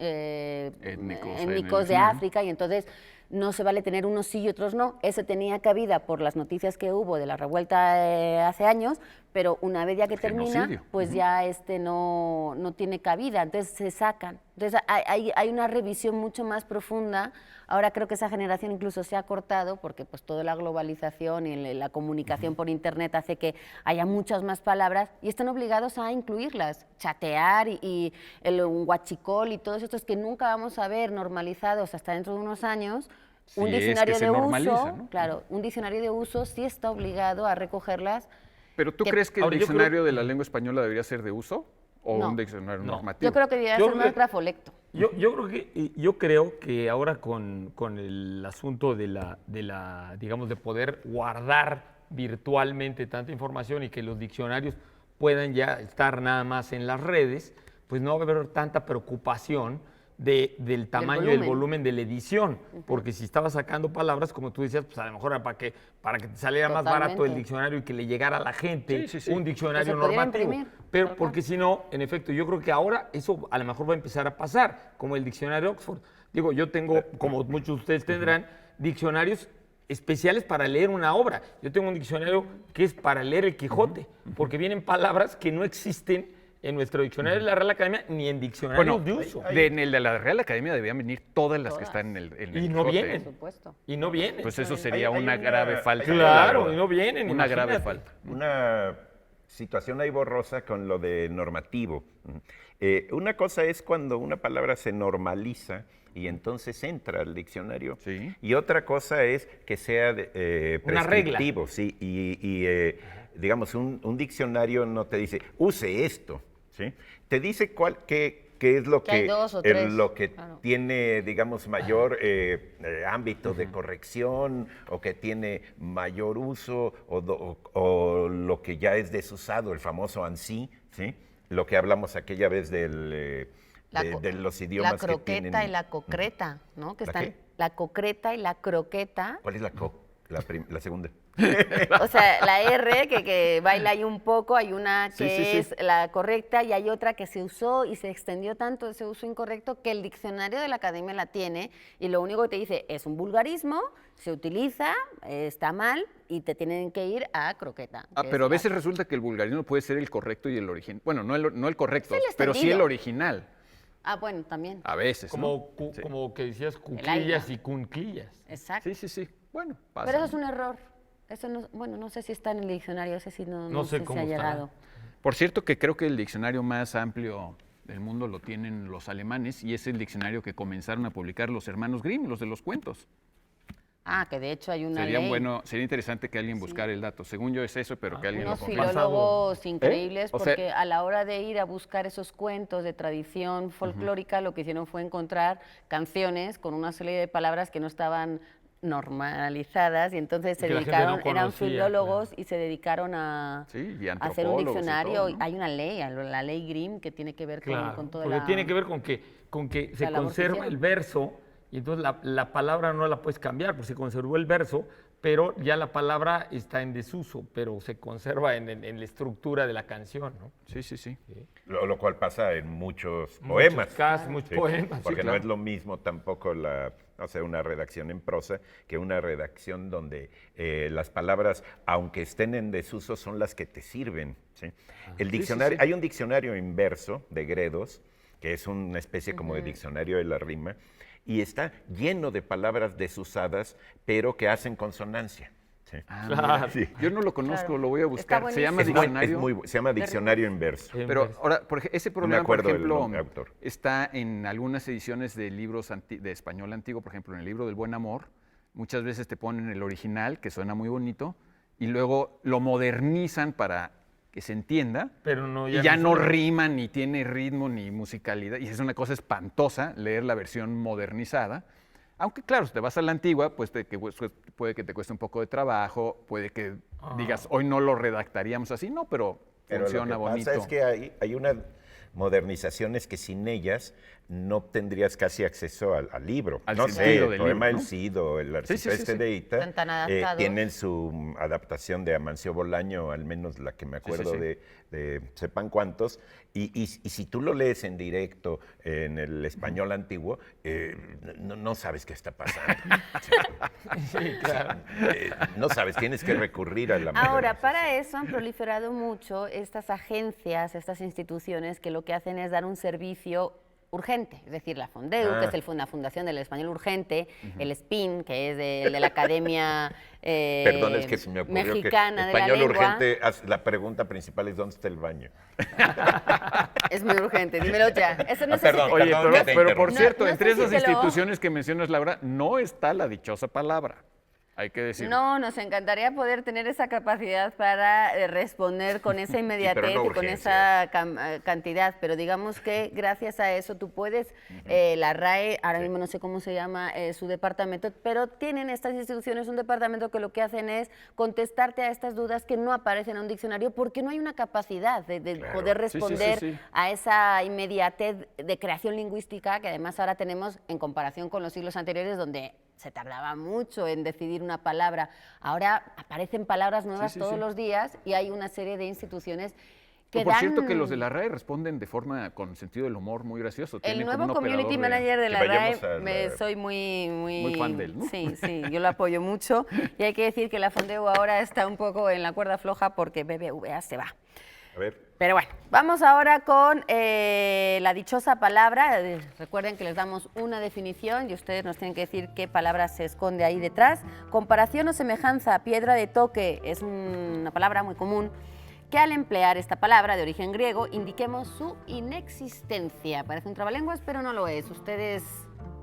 étnicos de África, y entonces no se vale tener unos sí y otros no. Ese tenía cabida por las noticias que hubo de la revuelta hace años, pero una vez ya que termina, Genocidio. pues ya no tiene cabida, entonces se sacan. Entonces hay una revisión mucho más profunda. Ahora creo que esa generación incluso se ha cortado porque pues toda la globalización y la comunicación por internet hace que haya muchas más palabras y están obligados a incluirlas. Chatear y el huachicol y todos estos que nunca vamos a ver normalizados hasta dentro de unos años. Sí, Un es que diccionario se de normaliza, uso, ¿no? claro, un diccionario de uso sí está obligado a recogerlas. ¿Pero tú que- crees que el Ahora, yo creo- diccionario de la lengua española debería ser de uso o No. un diccionario No. normativo? Yo creo que debería Yo ser creo más que- grafolecto. Yo creo que ahora con el asunto digamos, de poder guardar virtualmente tanta información y que los diccionarios puedan ya estar nada más en las redes, pues no va a haber tanta preocupación del tamaño y el volumen de la edición, porque si estaba sacando palabras, como tú decías, pues a lo mejor era para que te saliera más barato el Totalmente. diccionario y que le llegara a la gente un diccionario Que se pudiera normativo. imprimir, Pero tal cual. porque si no, en efecto, yo creo que ahora eso a lo mejor va a empezar a pasar, como el diccionario Oxford. Digo, yo tengo, como muchos de ustedes tendrán, diccionarios especiales para leer una obra. Yo tengo un diccionario que es para leer el Quijote, porque vienen palabras que no existen en nuestro diccionario de la Real Academia ni en diccionarios de uso. En el de la Real Academia debían venir todas las que están en el Y no Quijote. vienen. Por supuesto. Y no vienen. Pues eso sería Hay una grave falta. Claro, y no vienen. Una grave imagínate. falta. Una situación ahí borrosa con lo de normativo. Una cosa es cuando una palabra se normaliza y entonces entra al diccionario. Sí. Y otra cosa es que sea Una regla. prescriptivo, sí. Digamos, un diccionario no te dice, use esto, ¿sí? Te dice qué es lo Que hay dos o tres, lo que claro. tiene, digamos, mayor ámbito de corrección o que tiene mayor uso o lo que ya es desusado, el famoso ANSI, ¿sí? Lo que hablamos aquella vez de los idiomas La que croqueta tienen. y la concreta, ¿no? Que ¿La están qué? la concreta y la croqueta. ¿Cuál es la segunda? O sea, la R que baila ahí un poco, hay una que Sí. es la correcta y hay otra que se usó y se extendió tanto ese uso incorrecto que el diccionario de la Academia la tiene y lo único que te dice es un vulgarismo, se utiliza, está mal y te tienen que ir a croqueta. que Pero a es veces resulta que el vulgarismo puede ser el correcto y el original. Bueno, no el correcto, Es el pero sí el extendido. original. bueno, también. A veces, ¿no? Como, como que decías aire. cuclillas y cunquillas. Exacto. Sí. Bueno, pasa. Pero eso es un error. Eso no, bueno, no sé si está en el diccionario, ese sí no sé sé cómo si ha estará. llegado. Por cierto que creo que el diccionario más amplio del mundo lo tienen los alemanes y es el diccionario que comenzaron a publicar los hermanos Grimm, los de los cuentos. Que de hecho hay una ley. Sería interesante que alguien buscara el dato. Según yo es eso, pero que alguien Unos lo confirme. filólogos increíbles, O sea- porque a la hora de ir a buscar esos cuentos de tradición folclórica, lo que hicieron fue encontrar canciones con una serie de palabras que no estaban normalizadas y entonces se que la gente dedicaron, no eran conocía, filólogos y se dedicaron a, Sí, y a hacer un antropólogos y diccionario. todo, ¿no? Hay una ley, la ley Grimm, que tiene que ver Claro, con toda porque la... tiene que ver con que se la labor que conserva hicieron. el verso y entonces la palabra no la puedes cambiar, pues se conservó el verso, pero ya la palabra está en desuso, pero se conserva en la estructura de la canción, ¿no? Sí. Lo cual pasa en muchos poemas. Muchos casos, muchos Sí, poemas. sí, porque no claro. es lo mismo tampoco una redacción en prosa que una redacción donde las palabras, aunque estén en desuso, son las que te sirven. ¿sí? El diccionario, hay un diccionario inverso de Gredos, que es una especie como de diccionario de la rima, y está lleno de palabras desusadas, pero que hacen consonancia. ¿sí? Claro. Sí. Yo no lo conozco, Claro. lo voy a buscar. Está Se llama Es buen- diccionario. se llama diccionario inverso. Pero ahora, ese problema, por acuerdo del ejemplo, nombre, autor. está en algunas ediciones de libros de español antiguo, por ejemplo, en el libro del Buen Amor, muchas veces te ponen el original, que suena muy bonito, y luego lo modernizan para que se entienda, Pero no, y ya no suena. rima, ni tiene ritmo, ni musicalidad, y es una cosa espantosa leer la versión modernizada. Aunque claro, si te vas a la antigua, pues puede que te cueste un poco de trabajo, puede que digas, hoy no lo redactaríamos así, no, pero Pero funciona lo que bonito. pasa es que hay unas modernizaciones que sin ellas no tendrías casi acceso al libro. Al no sé, sentido el del poema libro, El ¿no? Cid o el Arcipreste sí. de Ita Están tan adaptados. tienen su adaptación de Amancio Bolaño, al menos la que me acuerdo sí. de sepan cuántos, y si tú lo lees en directo en el español antiguo, no sabes qué está pasando. Sí, claro. No sabes, tienes que recurrir a la Ahora, modernización. para eso han proliferado mucho estas agencias, estas instituciones que lo que hacen es dar un servicio urgente, es decir, la Fondeu, que es la Fundación del Español Urgente, el SPIN, que es de la Academia Perdón, es que se me ocurrió Mexicana que de la español Lengua. urgente, la pregunta principal es ¿dónde está el baño? Es muy urgente, dímelo ya. Eso no sé perdón, si Oye, Perdón que te pero por interrumpa. cierto, No sé entre si esas te lo- instituciones que mencionas, Laura, no está la dichosa palabra. Hay que decirlo. No, nos encantaría poder tener esa capacidad para responder con esa inmediatez no y con urgencia. esa cantidad, pero digamos que gracias a eso tú puedes, la RAE, ahora mismo no sé cómo se llama su departamento, pero tienen estas instituciones un departamento que lo que hacen es contestarte a estas dudas que no aparecen en un diccionario porque no hay una capacidad de poder Sí, sí, responder sí. a esa inmediatez de creación lingüística que además ahora tenemos en comparación con los siglos anteriores donde se tardaba mucho en decidir una palabra. Ahora aparecen palabras nuevas sí, todos sí. los días y hay una serie de instituciones que Por cierto dan- que los de la RAE responden de forma con sentido del humor muy gracioso. El Tienen como nuevo un community operador manager de Que la RAE, vayamos a la- soy muy fan de él, ¿no? Sí, yo lo apoyo mucho. Y hay que decir que la Fondeo ahora está un poco en la cuerda floja porque BBVA se va. A ver, Pero bueno, vamos ahora con la dichosa palabra. Recuerden que les damos una definición y ustedes nos tienen que decir qué palabra se esconde ahí detrás. Comparación o semejanza, piedra de toque, es una palabra muy común que al emplear esta palabra de origen griego indiquemos su inexistencia. Parece un trabalenguas, pero no lo es. Ustedes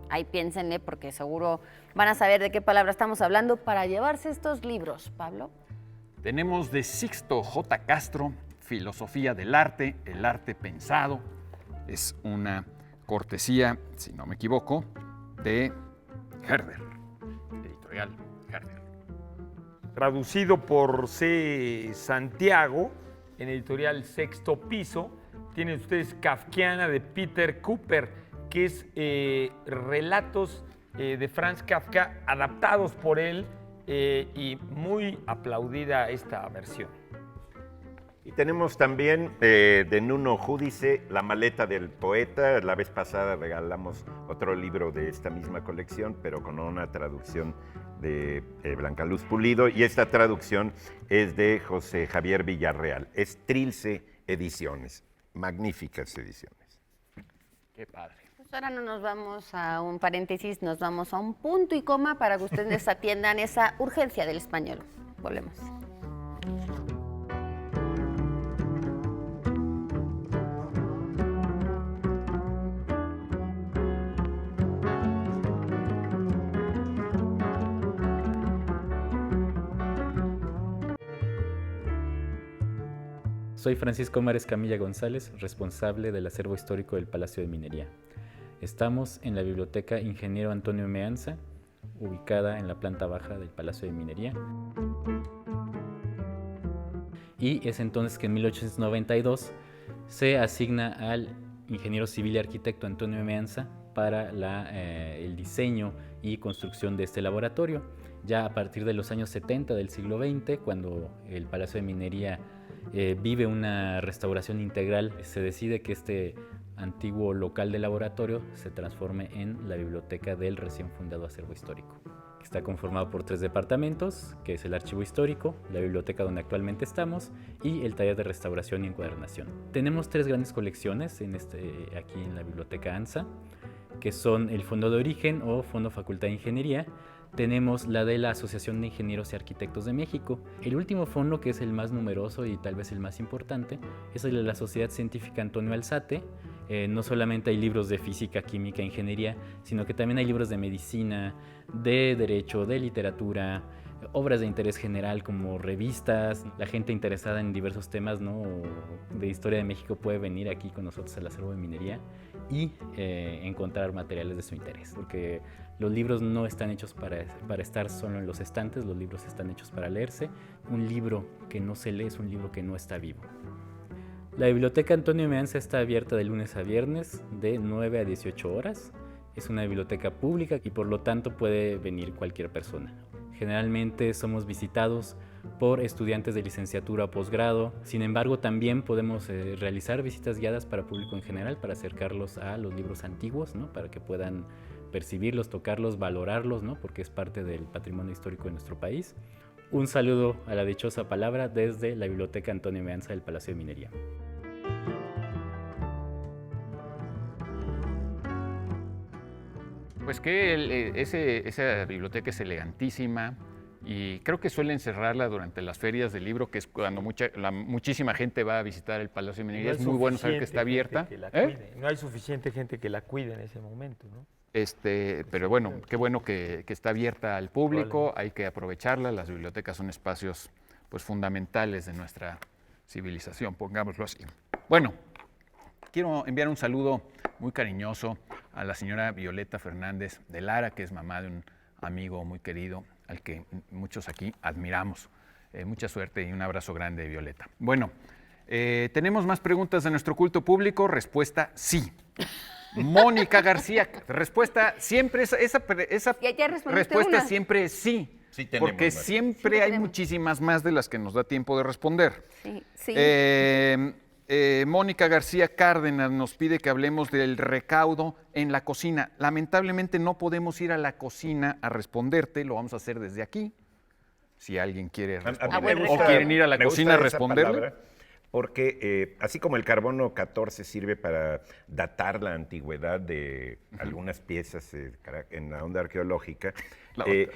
ahí piénsenle porque seguro van a saber de qué palabra estamos hablando para llevarse estos libros. Pablo. Tenemos de Sixto J. Castro, Filosofía del Arte, el arte pensado. Es una cortesía, si no me equivoco, de Herder, editorial Herder. Traducido por C. Santiago, en editorial Sexto Piso. Tienen ustedes Kafkiana de Peter Cooper, que es relatos de Franz Kafka adaptados por él y muy aplaudida esta versión. y tenemos también de Nuno Judice, La maleta del poeta. La vez pasada regalamos otro libro de esta misma colección, pero con una traducción de Blanca Luz Pulido, y esta traducción es de José Javier Villarreal. Es Trilce Ediciones, magníficas ediciones. Qué padre. Pues ahora no nos vamos a un paréntesis, nos vamos a un punto y coma para que ustedes atiendan esa urgencia del español. Volvemos. Soy Francisco Mares Camilla González, responsable del acervo histórico del Palacio de Minería. Estamos en la Biblioteca Ingeniero Antonio Meanza, ubicada en la planta baja del Palacio de Minería. Y es entonces que en 1892 se asigna al ingeniero civil y arquitecto Antonio Meanza para el diseño y construcción de este laboratorio. Ya a partir de los años 70 del siglo XX, cuando el Palacio de Minería vive una restauración integral, se decide que este antiguo local de laboratorio se transforme en la biblioteca del recién fundado acervo histórico. Está conformado por 3 departamentos, que es el archivo histórico, la biblioteca donde actualmente estamos y el taller de restauración y encuadernación. Tenemos 3 grandes colecciones aquí en la biblioteca ANSA, que son el Fondo de Origen o Fondo Facultad de Ingeniería. Tenemos la de la Asociación de Ingenieros y Arquitectos de México. El último fondo, que es el más numeroso y tal vez el más importante, es el de la Sociedad Científica Antonio Alzate. No solamente hay libros de física, química, ingeniería, sino que también hay libros de medicina, de derecho, de literatura, obras de interés general como revistas. La gente interesada en diversos temas, ¿no?, de historia de México puede venir aquí con nosotros al acervo de minería y encontrar materiales de su interés, porque los libros no están hechos para estar solo en los estantes, los libros están hechos para leerse. Un libro que no se lee es un libro que no está vivo. La Biblioteca Antonio Meanza está abierta de lunes a viernes de 9 a 18 horas. Es una biblioteca pública y por lo tanto puede venir cualquier persona. Generalmente somos visitados por estudiantes de licenciatura o posgrado. Sin embargo, también podemos realizar visitas guiadas para público en general, para acercarlos a los libros antiguos, ¿no?, para que puedan percibirlos, tocarlos, valorarlos, ¿no?, porque es parte del patrimonio histórico de nuestro país. Un saludo a la dichosa palabra desde la Biblioteca Antonio Meanza del Palacio de Minería. Pues que esa biblioteca es elegantísima y creo que suelen cerrarla durante las ferias del libro, que es cuando muchísima gente va a visitar el Palacio de Minería. Es muy bueno saber que está abierta. No hay suficiente gente que la cuide en ese momento, ¿no? Pero bueno, qué bueno que está abierta al público, hay que aprovecharla. Las bibliotecas son espacios pues fundamentales de nuestra civilización, pongámoslo así. Bueno, quiero enviar un saludo muy cariñoso a la señora Violeta Fernández de Lara, que es mamá de un amigo muy querido, al que muchos aquí admiramos. Mucha suerte y un abrazo grande, Violeta. Bueno, tenemos más preguntas de nuestro culto público. Respuesta: sí. Mónica García, respuesta siempre, esa respuesta siempre es sí. Sí tenemos porque más. siempre hay muchísimas más de las que nos da tiempo de responder. Sí, sí. Mónica García Cárdenas nos pide que hablemos del recaudo en la cocina. Lamentablemente no podemos ir a la cocina a responderte, lo vamos a hacer desde aquí. Si alguien quiere responder o quieren ir a la cocina a responderle. Porque así como el carbono 14 sirve para datar la antigüedad de algunas piezas en la onda arqueológica,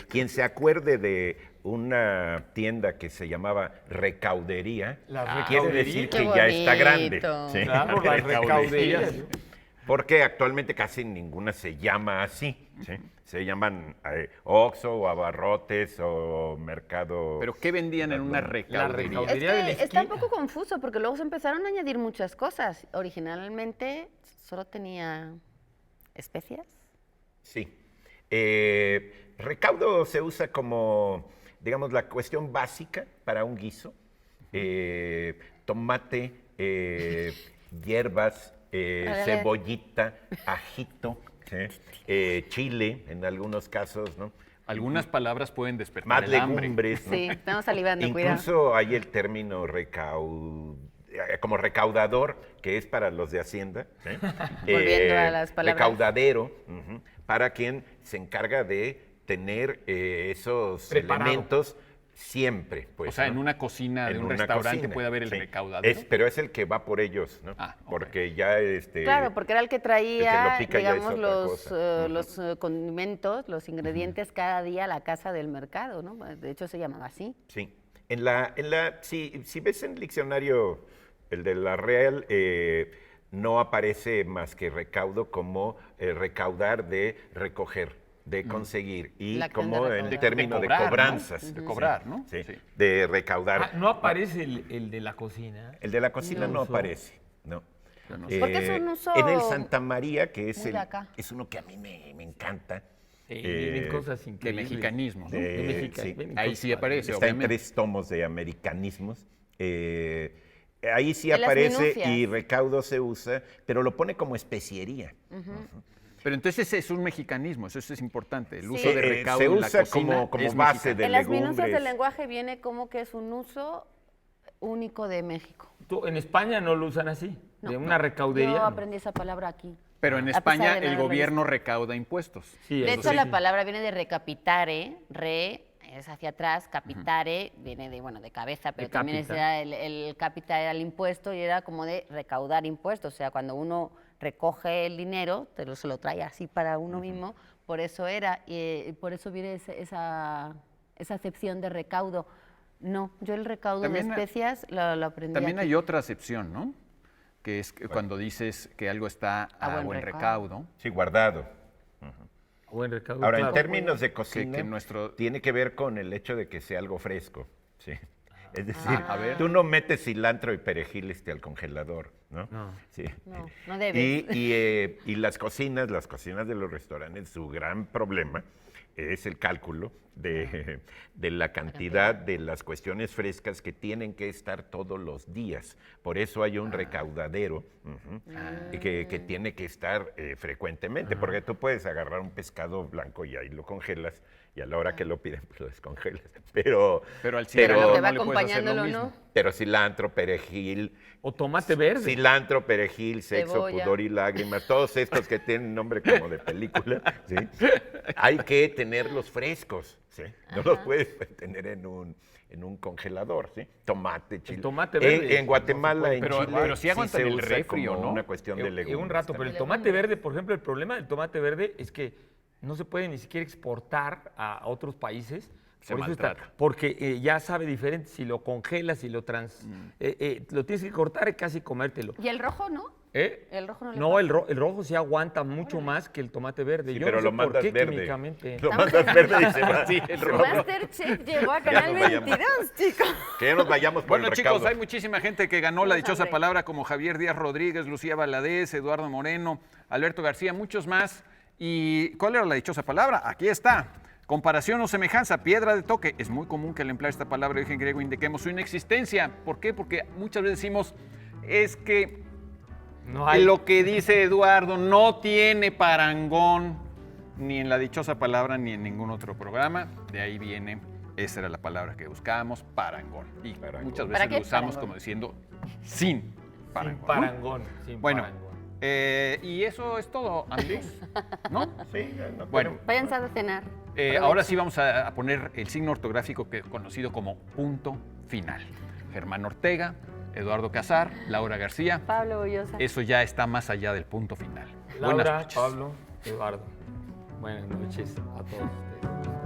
quien se acuerde de una tienda que se llamaba Recaudería, quiere decir que ya está grande. ¿Sí? Claro, las recauderías. Porque actualmente casi ninguna se llama así. ¿Sí? Se llaman Oxxo o Abarrotes o Mercado. ¿Pero qué vendían en una recaudería? Está un poco confuso porque luego se empezaron a añadir muchas cosas. Originalmente solo tenía especias. Sí. Recaudo se usa como, digamos, la cuestión básica para un guiso. Tomate, hierbas, cebollita, ajito, ¿sí? Chile en algunos casos, ¿no? Algunas palabras pueden despertar Más el hambre. legumbres, ¿no? Sí, estamos salivando, cuidado. Incluso hay el término como recaudador, que es para los de Hacienda. ¿Sí? Volviendo a las palabras. Recaudadero, para quien se encarga de tener esos elementos siempre. Pues, o sea, ¿no? en una cocina de En un una restaurante cocina, puede haber el sí. recaudadero. Pero es el que va por ellos, ¿no? Ok. Porque ya Claro, porque era el que traía, el que lo pica ya es digamos, otra los condimentos, los ingredientes cada día a la casa del mercado, ¿no? De hecho, se llamaba así. Sí. Si ves en el diccionario, el de la Real, no aparece más que recaudo como recaudar de recoger, de conseguir, y La acción como de en recaudar. términos de, De cobrar, ¿no? cobranzas. De cobrar, ¿no? Sí, Sí. de recaudar. No aparece el de la cocina. El de la cocina no uso. aparece, no. no sé. Porque es un uso En el Santa María, que es, muy de acá. es uno que a mí me encanta. Vienen cosas De increíbles. mexicanismo, ¿no? De Mexica- sí. vienen Ahí cosas sí aparece, Está en obviamente. 3 tomos de americanismos. Ahí sí En las aparece minucias. y recaudo se usa, pero lo pone como especiería. Pero entonces ese es un mexicanismo, eso es importante. El Sí. uso de recaudo Se en la usa cocina como es base mexicano. de En las minucias legumbres. del lenguaje viene como que es un uso único de México. En España no lo usan así, No, de una recaudería. Yo no. aprendí esa palabra aquí. Pero en A pesar España de no el haberlo gobierno recauda impuestos. Sí, De eso hecho, sí. la palabra viene de recapitare, es hacia atrás, capitare, viene de cabeza, pero De también capita. el capital era el impuesto y era como de recaudar impuestos. O sea, cuando uno recoge el dinero, se lo trae así para uno mismo, por eso era, y por eso viene esa acepción de recaudo. No, yo el recaudo También de especias lo aprendí También aquí. hay otra acepción, ¿no? Que es que cuando dices que algo está a buen recaudo. Sí, guardado. Buen recaudo. Ahora, en claro. términos de cocina, que nuestro- tiene que ver con el hecho de que sea algo fresco. Sí. Es decir, a ver. tú no metes cilantro y perejil al congelador, ¿no? No. Sí. No debes. Y las cocinas de los restaurantes, su gran problema es el cálculo de la cantidad de las cuestiones frescas que tienen que estar todos los días. Por eso hay un recaudadero que tiene que estar frecuentemente, porque tú puedes agarrar un pescado blanco y ahí lo congelas, y a la hora que lo piden, pues lo descongelas. Pero Pero al Pero lo que va no le puedes hacer lo acompañándolo, mismo. ¿no? pero cilantro, perejil, O tomate verde. cilantro, perejil, sexo, Cebolla. pudor y lágrimas, todos estos que tienen nombre como de película, ¿sí? Hay que tenerlos frescos, ¿sí? No los puedes tener en un congelador, ¿sí? Tomate, chile. tomate verde En Guatemala, no se en puede, Chile, pero sí aguantan se el usa refri, ¿o como no? una cuestión de legumbres. Un rato, pero el también. tomate verde, por ejemplo, el problema del tomate verde es que no se puede ni siquiera exportar a otros países. Se Por eso maltrata. porque ya sabe diferente si lo congelas, si lo lo tienes que cortar y casi comértelo. ¿Y el rojo no? ¿Eh? El rojo no le No, pasa. el rojo sí aguanta mucho más que el tomate verde. Sí, Yo pero no sé lo por mandas qué verde. químicamente. Lo mandas verde y se va. Sí, el se rojo. va. Masterchef llegó a Canal nos vayamos. 22, chicos. Que ya nos vayamos por Bueno, el chicos, recaudo. hay muchísima gente que ganó la Vamos, dichosa André. palabra, como Javier Díaz Rodríguez, Lucía Valadez, Eduardo Moreno, Alberto García, muchos más. ¿Y cuál era la dichosa palabra? Aquí está. Comparación o semejanza, piedra de toque. Es muy común que al emplear esta palabra de origen griego indiquemos su inexistencia. ¿Por qué? Porque muchas veces decimos, es que No hay. lo que dice Eduardo no tiene parangón ni en la dichosa palabra ni en ningún otro programa. De ahí viene, esa era la palabra que buscábamos, parangón. Y Parangón. muchas ¿Para veces qué lo usamos parangón? como diciendo sin parangón. Sin Bueno, parangón. y eso es todo, amigos, ¿no? Sí, no Bueno, Váyanse a cenar. ahora sí vamos a poner el signo ortográfico conocido como punto final. Germán Ortega, Eduardo Casar, Laura García. Pablo Bollosa. Eso ya está más allá del punto final. Laura, Buenas noches. Pablo, Eduardo. Buenas noches a todos ustedes.